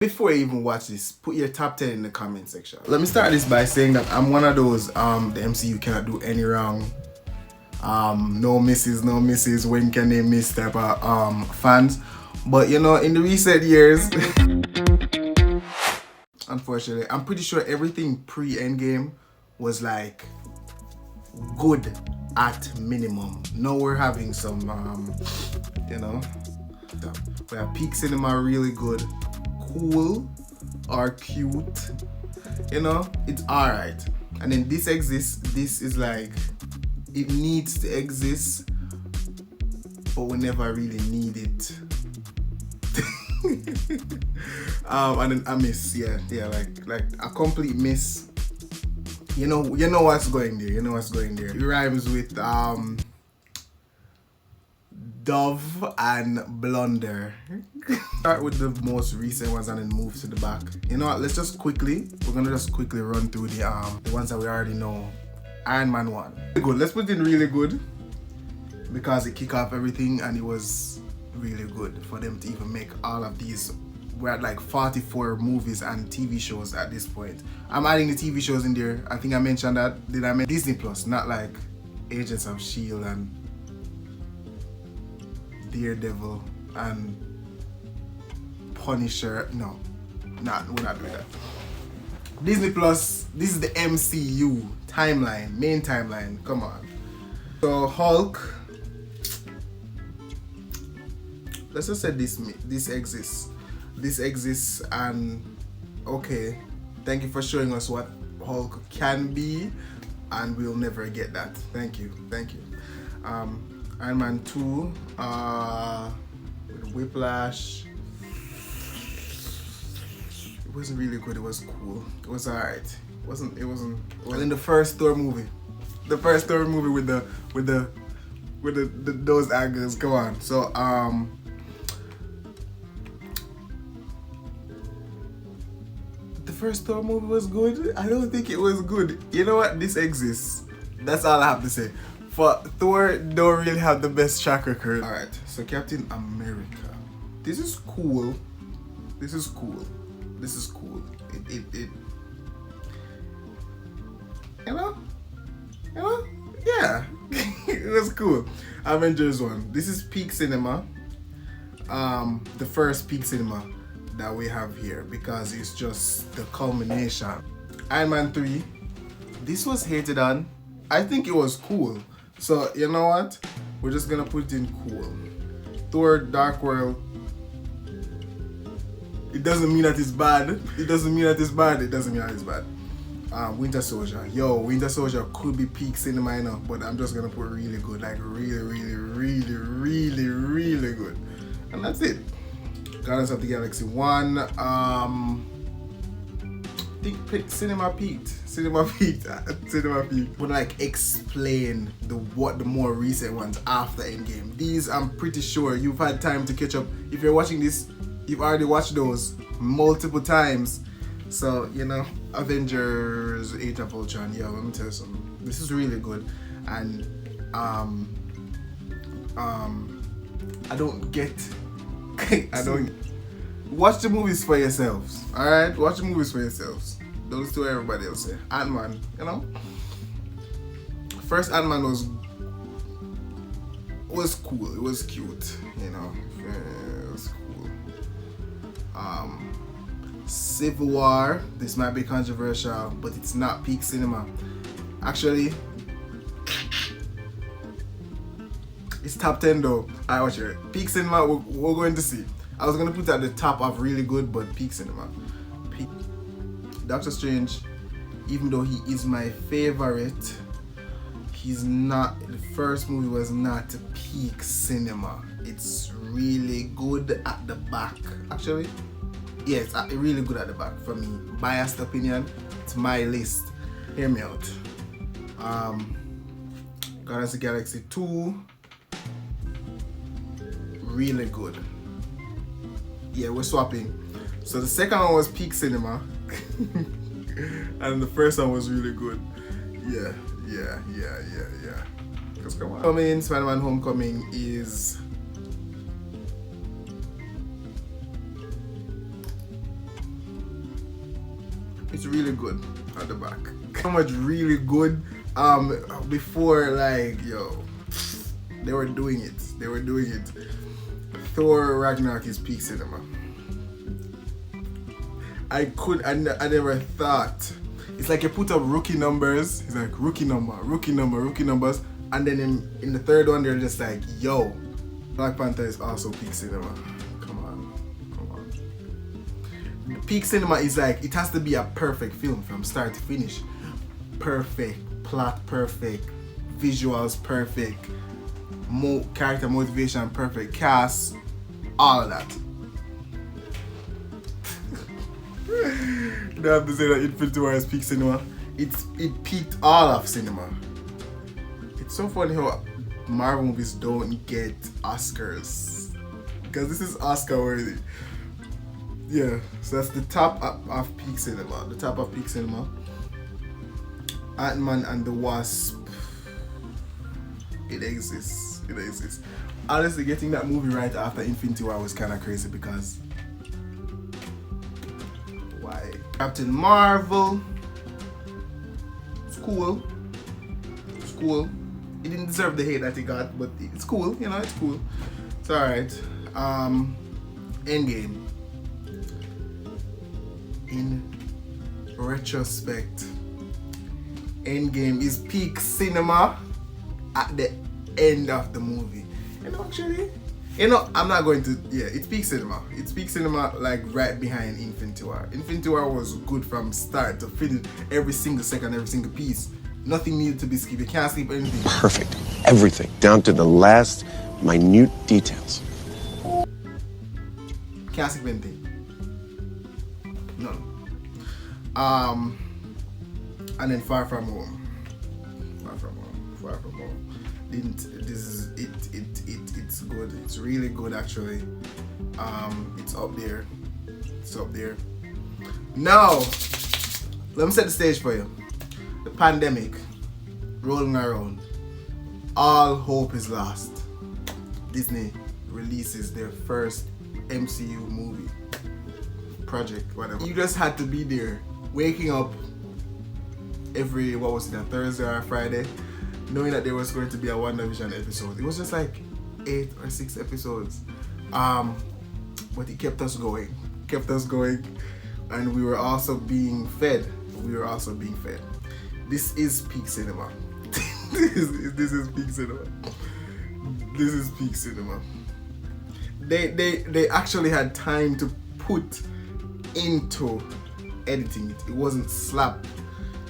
Before you even watch this, put your top 10 in the comment section. Let me start this by saying that I'm one of those the MCU cannot do any wrong. No misses, when can they miss type of fans. But you know, in the recent years, unfortunately, I'm pretty sure everything pre-Endgame was like good at minimum. Now we're having some you know, we have peak cinema really good, cool or cute, you know, it's alright. And then this exists, this is like, it needs to exist, but we never really need it. And then a miss, yeah, like a complete miss. You know what's going there. It rhymes with dove and blunder. Start with the most recent ones and then move to the back. You know what? We're gonna just quickly run through the ones that we already know. Iron Man 1. Good. Let's put it in really good because it kicked off everything and it was really good for them to even make all of these. We're at like 44 movies and TV shows at this point. I'm adding the TV shows in there. I think I mentioned that. Did I mention Disney Plus? Not like Agents of S.H.I.E.L.D. and Daredevil and Punisher. No, we're not doing that. Disney Plus, this is the MCU timeline, main timeline. Come on. So Hulk. Let's just say this exists. This exists, and okay, thank you for showing us what Hulk can be, and we'll never get that. Thank you. Iron Man 2, with Whiplash. It wasn't really good. It was cool. It was alright. It wasn't. Well, in the first Thor movie, with those angles. Come on. So the first Thor movie was good. I don't think it was good. You know what? This exists. That's all I have to say. For Thor, don't really have the best track record. All right. So Captain America. This is cool. It yeah. It was cool. Avengers 1. This is peak cinema. The first peak cinema that we have here because it's just the culmination. Iron Man 3. This was hated on. I think it was cool. So you know what? We're just gonna put it in cool. Thor Dark World. It doesn't mean that it's bad. Winter Soldier. Yo, Winter Soldier could be peak cinema, you know, but I'm just gonna put really good, like really good. And that's it. Guardians of the Galaxy 1. I think cinema peaked. But like explain what the more recent ones after Endgame. These I'm pretty sure you've had time to catch up. If you're watching this, you've already watched those multiple times. So, you know, Avengers, Age of Ultron, yeah, let me tell you something. This is really good. And I don't watch the movies for yourselves. Alright? Watch the movies for yourselves. Don't listen to what everybody else say. Ant-Man, you know? First Ant-Man was cool. It was cute, you know. It was cool. Civil War, this might be controversial, but it's not peak cinema. Actually, it's top 10 though. Alright, watch it. Peak cinema, we're going to see. I was gonna put it at the top of really good, but peak cinema. Doctor Strange, even though he is my favorite, he's not. The first movie was not peak cinema. It's really good at the back. Actually, yeah, it's really good at the back for me. Biased opinion. It's my list. Hear me out. Guardians of the Galaxy 2. Really good. Yeah, we're swapping. So the second one was peak cinema. And the first one was really good. Yeah. Because come on. Spider-Man Homecoming is It's really good at the back. How much really good? Before, like, yo, they were doing it. They were doing it. Thor Ragnarok is peak cinema. I never thought. It's like you put up rookie numbers. It's like rookie numbers. And then in the third one, they're just like, yo, Black Panther is also peak cinema. Come on. The peak cinema is like, it has to be a perfect film from start to finish. Perfect, plot perfect, visuals perfect, character motivation perfect, cast, all of that. You don't have to say that Infinity War is peak cinema. It peaked all of cinema. It's so funny how Marvel movies don't get Oscars, because this is Oscar worthy. Yeah, so that's the top of peak cinema. The top of peak cinema. Ant-Man and the Wasp. It exists. Honestly, getting that movie right after Infinity War was kind of crazy, because why? Captain Marvel. It's cool. He didn't deserve the hate that he got, but it's cool. You know, it's cool. It's alright. Endgame. In retrospect, Endgame is peak cinema at the end of the movie. And actually, I'm not going to, it's peak cinema. It's peak cinema, like right behind Infinity War. Infinity War was good from start to finish, every single second, every single piece. Nothing needed to be skipped. You can't skip anything. Perfect. Everything, down to the last minute details. Can't skip anything. None. And then Far From Home. It's good. It's really good, actually. It's up there. Now, let me set the stage for you. The pandemic rolling around. All hope is lost. Disney releases their first MCU movie. Project, whatever. You just had to be there, waking up every, a Thursday or a Friday, knowing that there was going to be a WandaVision episode. It was just like 8 or 6 episodes. But it kept us going, and we were also being fed. This is peak cinema. This is peak cinema. They actually had time to put into editing it. It wasn't slap.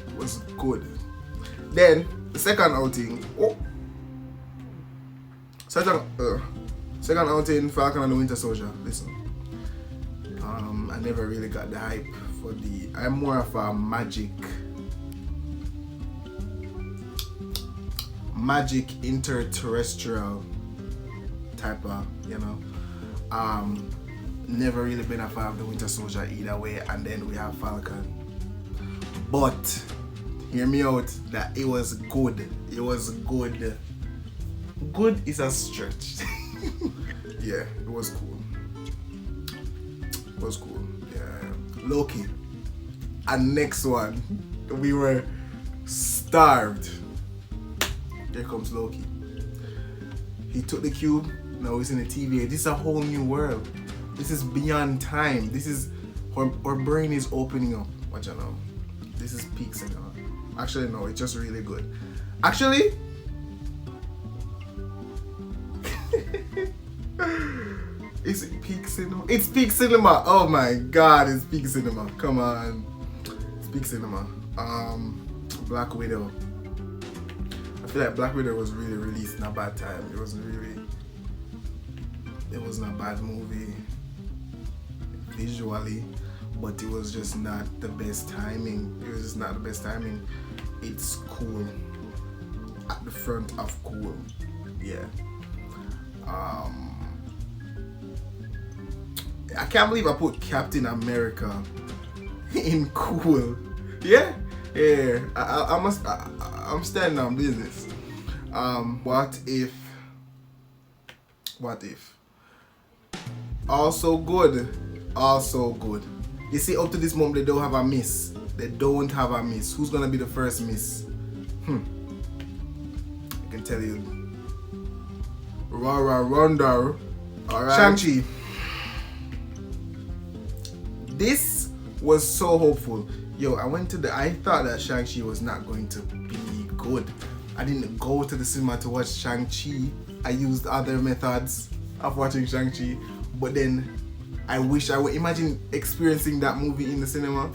It was good. Then the second outing. Second outing, Falcon and the Winter Soldier. Listen, I never really got the hype for the. I'm more of a magic interterrestrial type of, never really been a fan of the Winter Soldier either way, and then we have Falcon. But hear me out, that it was good. Good is a stretch. Yeah, it was cool. Yeah. Loki. And next one, we were starved. Here comes Loki. He took the cube. Now he's in the TVA. This is a whole new world. This is beyond time. This is our brain is opening up. Watch out now. This is peak cinema. Actually, no, it's just really good. Actually, is it peak cinema? It's peak cinema. Oh my god, it's peak cinema. Come on. It's peak cinema. Black Widow. I feel like Black Widow was really released in a bad time. It wasn't a bad movie visually, but it was just not the best timing. It's cool. At the front of cool. Yeah. I can't believe I put Captain America in cool. Yeah. I'm standing on business. What if? Also good. You see, up to this moment, they don't have a miss. They don't have a miss. Who's gonna be the first miss? I can tell you. Ronda. Alright. Shang-Chi. This was so hopeful. Yo, I thought that Shang-Chi was not going to be good. I didn't go to the cinema to watch Shang-Chi. I used other methods of watching Shang-Chi. But then I wish I would imagine experiencing that movie in the cinema.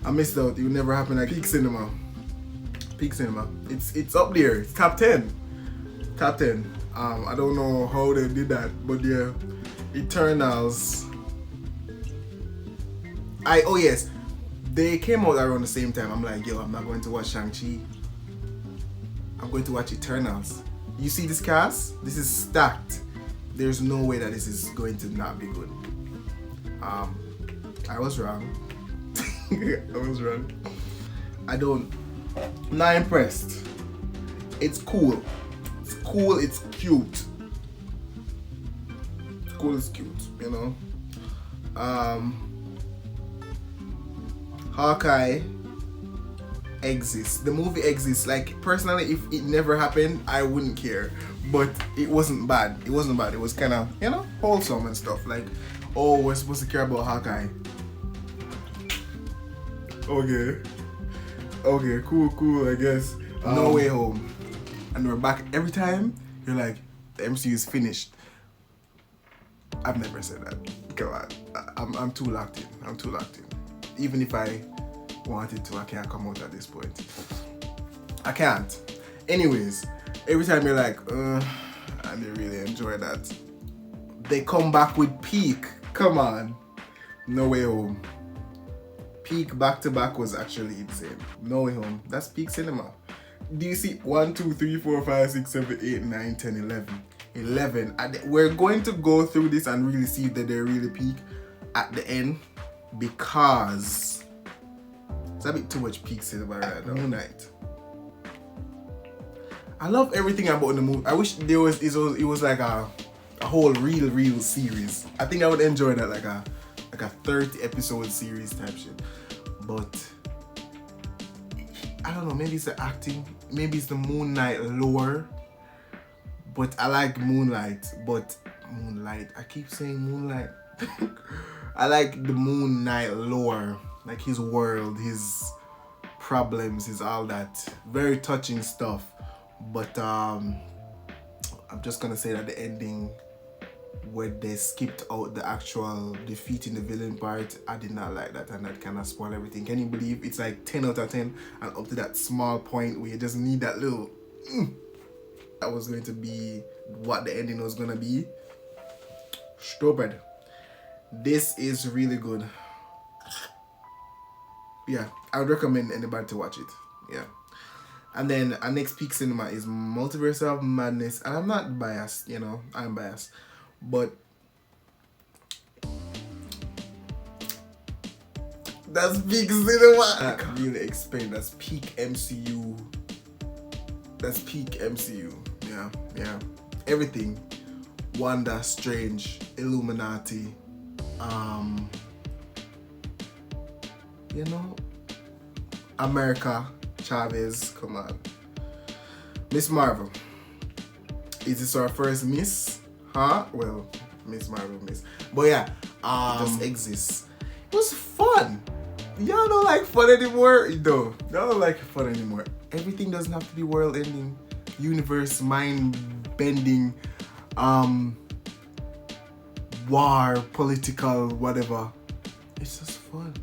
I missed out. It would never happen at Peak Cinema. Peak Cinema. It's up there. It's top 10. Top 10. I don't know how they did that, but yeah. Eternals. Oh yes, they came out around the same time. I'm like, yo, I'm not going to watch Shang-Chi. I'm going to watch Eternals. You see this cast? This is stacked. There's no way that this is going to not be good. I was wrong. I was wrong. I'm not impressed. It's cool. It's cool, it's cute. It's cool, it's cute, you know? Hawkeye exists. The movie exists. Like, personally, if it never happened, I wouldn't care. But it wasn't bad. It wasn't bad. It was kind of, you know, wholesome and stuff. Like, oh, we're supposed to care about Hawkeye. Okay, cool, I guess. No Way Home. And we're back. Every time, you're like, the MCU is finished. I've never said that. Come on. I'm too locked in. Even if I wanted to, I can't come out at this point. I can't. Anyways, every time you're like, I didn't really enjoy that. They come back with Peak. Come on. No Way Home. Peak back to back was actually insane. No Way Home. That's peak cinema. Do you see 1, 2, 3, 4, 5, 6, 7, 8, 9, 10, 11. 11. We're going to go through this and really see that they're really peak at the end, because it's a bit too much peak cinema right now. Moon Knight. I love everything about the movie. I wish it was like a whole real series. I think I would enjoy that, like a 30 episode series type shit. But I don't know, maybe it's the acting, maybe it's the Moon Knight lore. But I like Moonlight, I keep saying Moonlight. I like the Moon Knight lore, like his world, his problems, his all that. Very touching stuff. But I'm just gonna say that the ending, where they skipped out the actual defeating the villain part, I did not like that, and that kind of spoiled everything. Can you believe it's like 10 out of 10, and up to that small point where you just need that little that was going to be what the ending was gonna be. Stupid. This is really good. Yeah, I would recommend anybody to watch it. Yeah. And then our next peak cinema is Multiverse of Madness, and I'm not biased, you know, I'm biased, but that's peak cinema. I can't really explain. That's peak MCU. That's peak MCU. Yeah. Everything. Wanda, Strange, Illuminati. You know, America, Chavez. Come on. Miss Marvel. Is this our first miss? Huh? Well, Miss Marvel miss. But yeah, it just exists. It was fun. Y'all don't like fun anymore? No, y'all don't like fun anymore. Everything doesn't have to be world ending, universe, mind bending, war, political, whatever. It's just fun.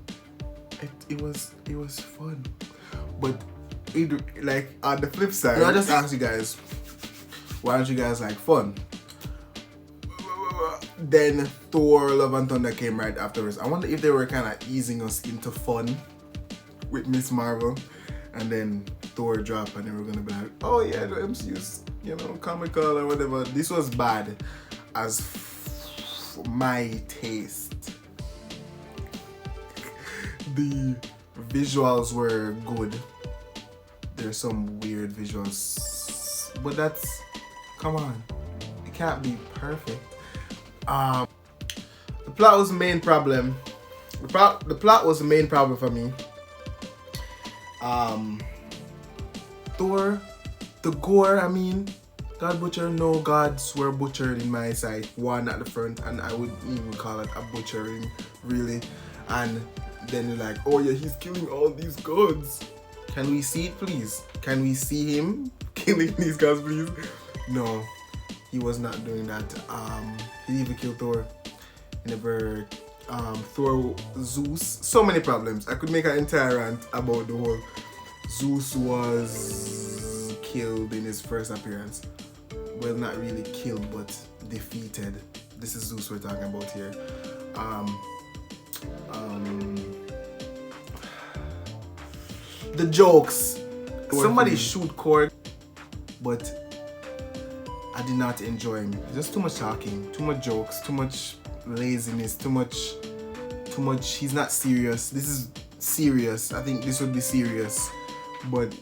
It was fun. But like on the flip side, I just ask you guys, why don't you guys like fun? Then Thor Love and Thunder came right afterwards. I wonder if they were kind of easing us into fun with Miss Marvel, and then Thor dropped, and then we're gonna be like, oh yeah, the MCU's, you know, comical or whatever. This was bad as my taste. The visuals were good. There's some weird visuals, but that's, come on, it can't be perfect. The plot was the main problem. The plot was the main problem for me. Thor, the gore, I mean, God butcher, no gods were butchered in my sight. One at the front, and I would even call it a butchering, really. And then you're like, oh yeah, he's killing all these gods. Can we see it, please? Can we see him killing these gods, please? No, he was not doing that. He didn't even kill Thor. He never, Thor, Zeus, so many problems. I could make an entire rant about the whole Zeus was killed in his first appearance. Well, not really killed, but defeated. This is Zeus we're talking about here. The jokes. Somebody shoot Korg, but I did not enjoy him. Just too much talking, too much jokes, too much laziness, too much. He's not serious. This is serious. I think this would be serious, but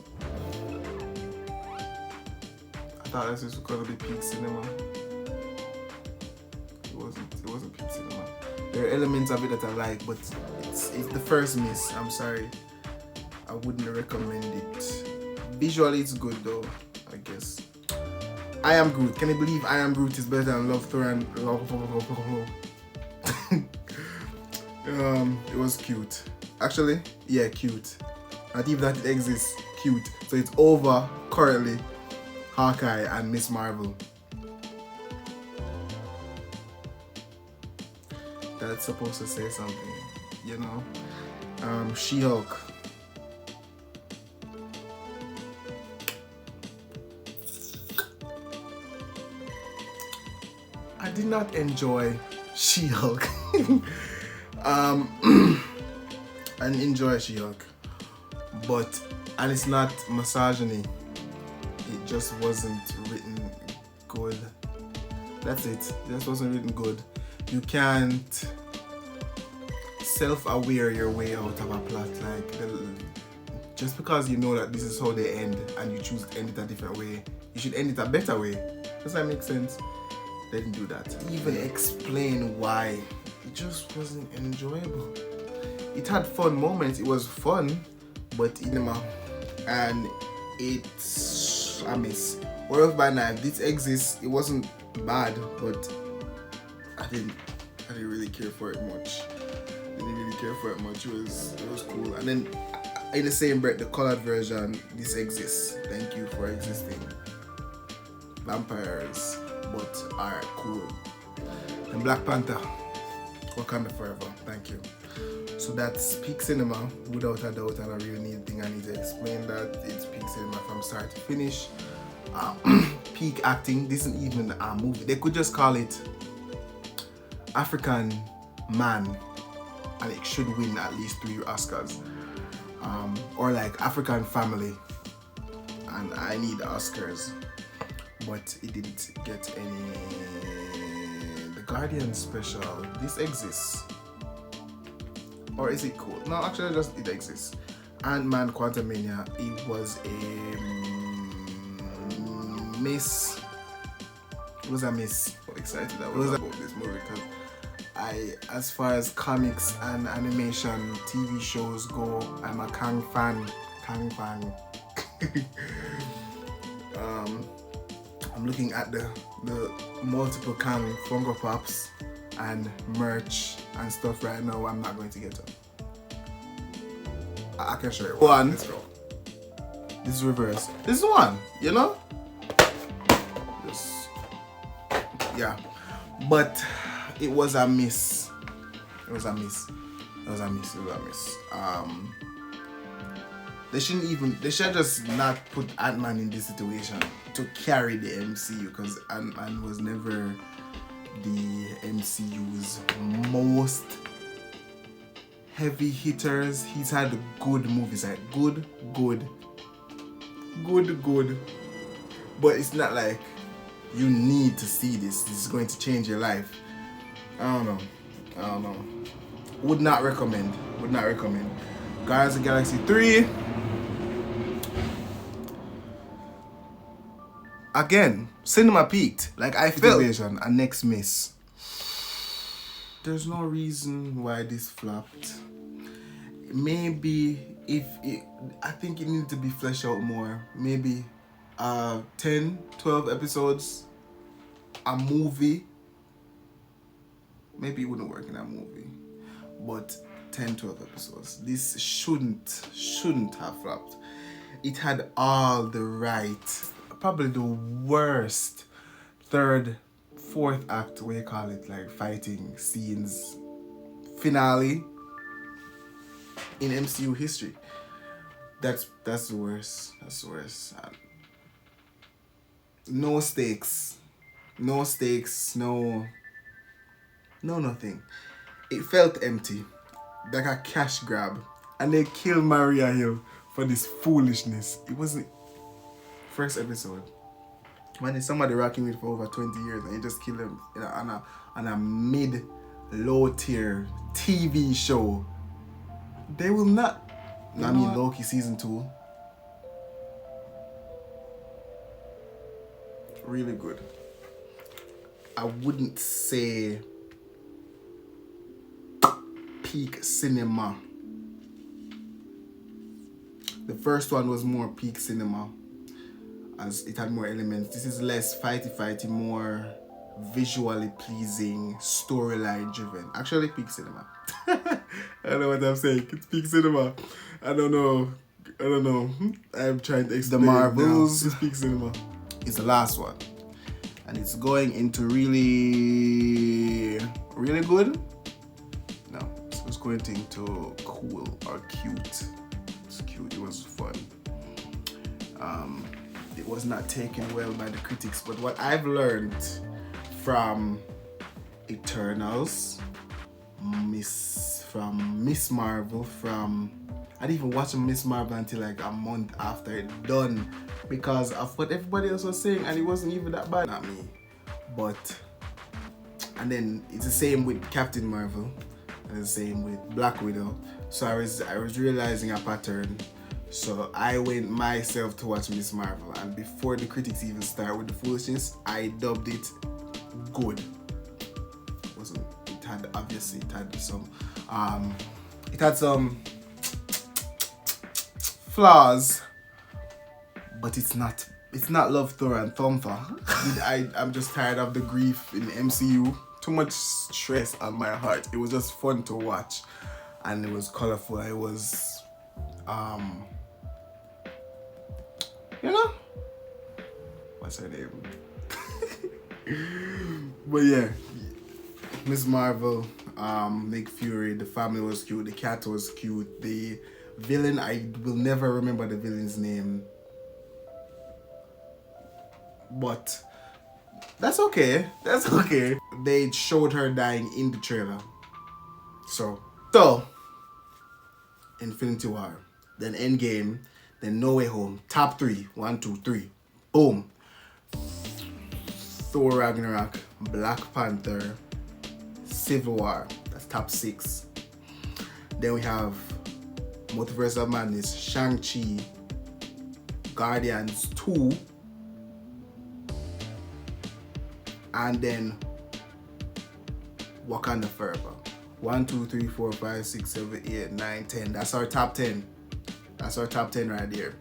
I thought this was gonna be peak cinema. It wasn't peak cinema. There are elements of it that I like, but it's the first miss. I'm sorry. I wouldn't recommend it. Visually, it's good though, I guess. I Am Groot. Can you believe I Am Groot is better than Love, Thor, and it was cute. Actually, yeah, cute. Not even that it exists. Cute. So it's over currently Hawkeye and Miss Marvel. That's supposed to say something, you know. She-Hulk. I did not enjoy She-Hulk. I didn't enjoy She-Hulk, and it's not misogyny. It just wasn't written good. That's it. It just wasn't written good. You can't self-aware your way out of a plot. Like, just because you know that this is how they end and you choose to end it a different way, you should end it a better way. Does that make sense? They didn't do that. Even explain why. It just wasn't enjoyable. It had fun moments. It was fun, but and it's a miss. Werewolf by Night. This exists. It wasn't bad, but I didn't really care for it much. It was cool. And then in the same breath, the colored version, this exists. Thank you for existing. Vampires, but alright, cool. And Black Panther, Wakanda Forever. Thank you. So that's peak cinema, without a doubt, and I really think I need to explain that. It's peak cinema from start to finish. Peak acting. This isn't even a movie. They could just call it African Man, and it should win at least 3 Oscars. Or like African Family, and I need Oscars, but it didn't get any. The Guardian special. This exists, or is it cool? No, actually, just it exists. Ant-Man Quantumania. It was a miss. It was a miss. How excited I was about this movie because as far as comics and animation TV shows go, I'm a Kang fan. I'm looking at the multiple Kang Funko Pops and merch and stuff right now. I'm not going to get them. I can show you one. Let's go. This is reverse. This is one, you know? Yeah. But it was a miss. They should just not put Ant-Man in this situation to carry the MCU, because Ant-Man was never the MCU's most heavy hitters. He's had good movies, like good. But it's not like you need to see this. This is going to change your life. I don't know. Would not recommend. Guardians of the Galaxy 3. Again, cinema peaked. Like I felt. Invasion, a next miss. there's no reason why this flopped. Maybe I think it needed to be fleshed out more. Maybe 10, 12 episodes, a movie. Maybe it wouldn't work in a movie, but 10, 12 episodes. This shouldn't have flopped. It had all the right, probably the worst third, fourth act, what you call it, like fighting scenes, finale in MCU history. That's the worst. That's the worst. No stakes. No stakes. No nothing. It felt empty, like a cash grab, and they killed Maria Hill for this foolishness. It wasn't first episode. When it's somebody rocking with for over 20 years and you just kill them on a mid-low tier TV show, they will not. I mean, Loki season 2. Really good. I wouldn't say peak cinema. The first one was more peak cinema, as it had more elements. This is less fighty, more visually pleasing, storyline driven. Actually, peak cinema. I don't know what I'm saying. It's peak cinema. I don't know. I'm trying to explain. The Marvels. It's peak cinema. It's the last one, and it's going into really good. No, it's going into cool or cute. It's cute. It was fun. It was not taken well by the critics, but what I've learned from Eternals, Miss Marvel, I didn't even watch Miss Marvel until like a month after it done, because of what everybody else was saying, and it wasn't even that bad. Not me, but and then it's the same with Captain Marvel, and the same with Black Widow. So I was realizing a pattern. So I went myself to watch Miss Marvel, and before the critics even start with the foolishness, I dubbed it good. It had some flaws, but it's not Love, Thor and Thunder. I'm just tired of the grief in the MCU. Too much stress on my heart. It was just fun to watch, and it was colorful. It was what's her name? But yeah, Miss Marvel, Nick Fury, the family was cute, the cat was cute, the villain, I will never remember the villain's name, but that's okay. They showed her dying in the trailer. So Infinity War, then Endgame, then No Way Home. Top 3. 1, 2, 3. Boom. Thor Ragnarok, Black Panther, Civil War. That's top 6. Then we have Multiverse of Madness, Shang-Chi, Guardians 2, and then Wakanda Forever. 1, 2, 3, 4, 5, 6, 7, 8, 9, 10. That's our top 10. That's our top 10 right there.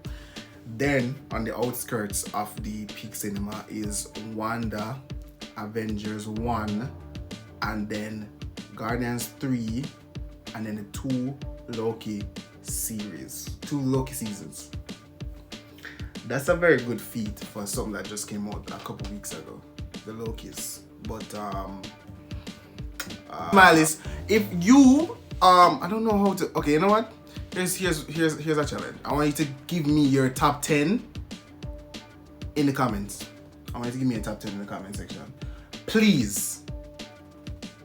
Then on the outskirts of the peak cinema is Wanda, Avengers 1, and then Guardians 3, and then the 2 Loki seasons. That's a very good feat for something that just came out a couple weeks ago, the Lokis. But Smileys, if you I don't know how to. Okay, you know what? Here's a challenge. I want you to give me your top 10 in the comments. I want you to give me a top 10 in the comment section. Please.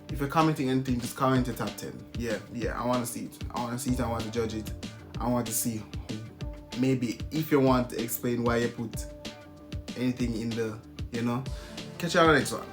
If you're commenting anything, just comment your top 10. Yeah, I want to see it. I want to judge it. I want to see. Maybe if you want to explain why you put anything in the, Catch you on the next one.